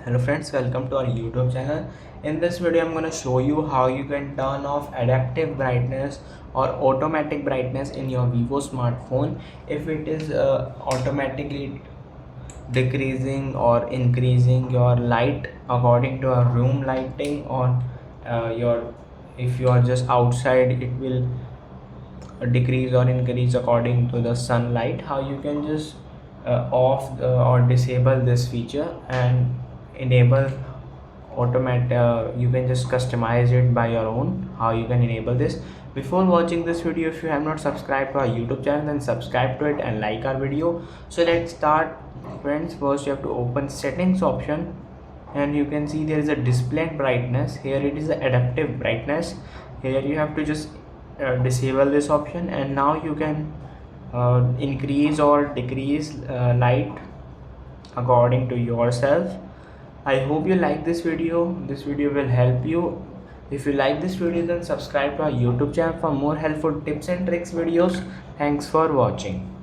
Hello friends, welcome to our YouTube channel. In this video I'm going to show you how you can turn off adaptive brightness or automatic brightness in your Vivo smartphone if it is automatically decreasing or increasing your light according to a room lighting, or your if you are just outside it will decrease or increase according to the sunlight. How you can just off or disable this feature and enable automatic, you can just customize it by your own. How you can enable this: before watching this video, if you have not subscribed to our YouTube channel, then subscribe to it and like our video. So let's start friends. First you have to open settings option, and you can see there is a display brightness. Here it is the adaptive brightness. Here you have to just disable this option, and now you can increase or decrease light according to yourself. I hope you like this video. This video will help you. If you like this video, then subscribe to our YouTube channel for more helpful tips and tricks videos. Thanks for watching.